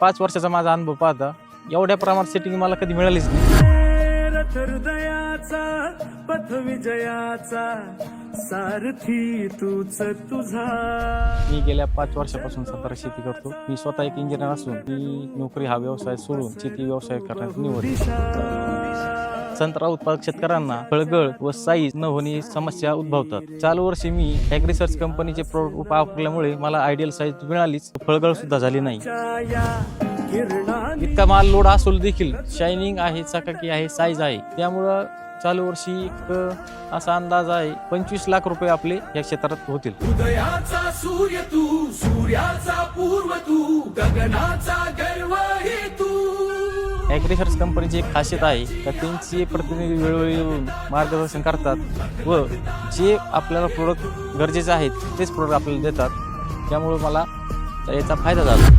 5 वर्षाचा माझा अनुभव पाहता एवढ्या प्रमाणात सेटिंग मला कधी मिळालीच नाही. हृदयाचा पथ विजयाचा सारथी तूच तुझा. मी गेल्या 5 वर्षापासून सातारा शेती करतो. मी स्वतः एक इंजिनियर असून मी नोकरी हा व्यवसाय सोडून शेती व्यवसाय करण्याची निवडली. संत्रा उत्पादक शेतकऱ्यांना फळगळ व साईज न होणे समस्या उद्भवतात. चालू वर्षी मी ॲग्रिसर्च कंपनीचे प्रोडक्ट वापरल्यामुळे मला आयडियल साईज मिळालीच, फळगळ सुद्धा झाली नाही. इतका माल लोड असून देखील शायनिंग आहे, चकाकी आहे, साईज आहे. त्यामुळं चालू वर्षी एक असा अंदाज आहे 25 लाख रुपये आपले या क्षेत्रात होतील. उदयाचा सूर्य तू, सूर्याचा पूर्व तू, गगनाचा गर्व हे तू. ॲग्रिसर्च कंपनीची एक खासियत आहे का त्यांचे प्रतिनिधी वेळोवेळी येऊन मार्गदर्शन करतात व जे आपल्याला प्रोडक्ट गरजेचे आहेत तेच प्रोडक्ट आपल्याला देतात. त्यामुळे मला याचा फायदा झाला.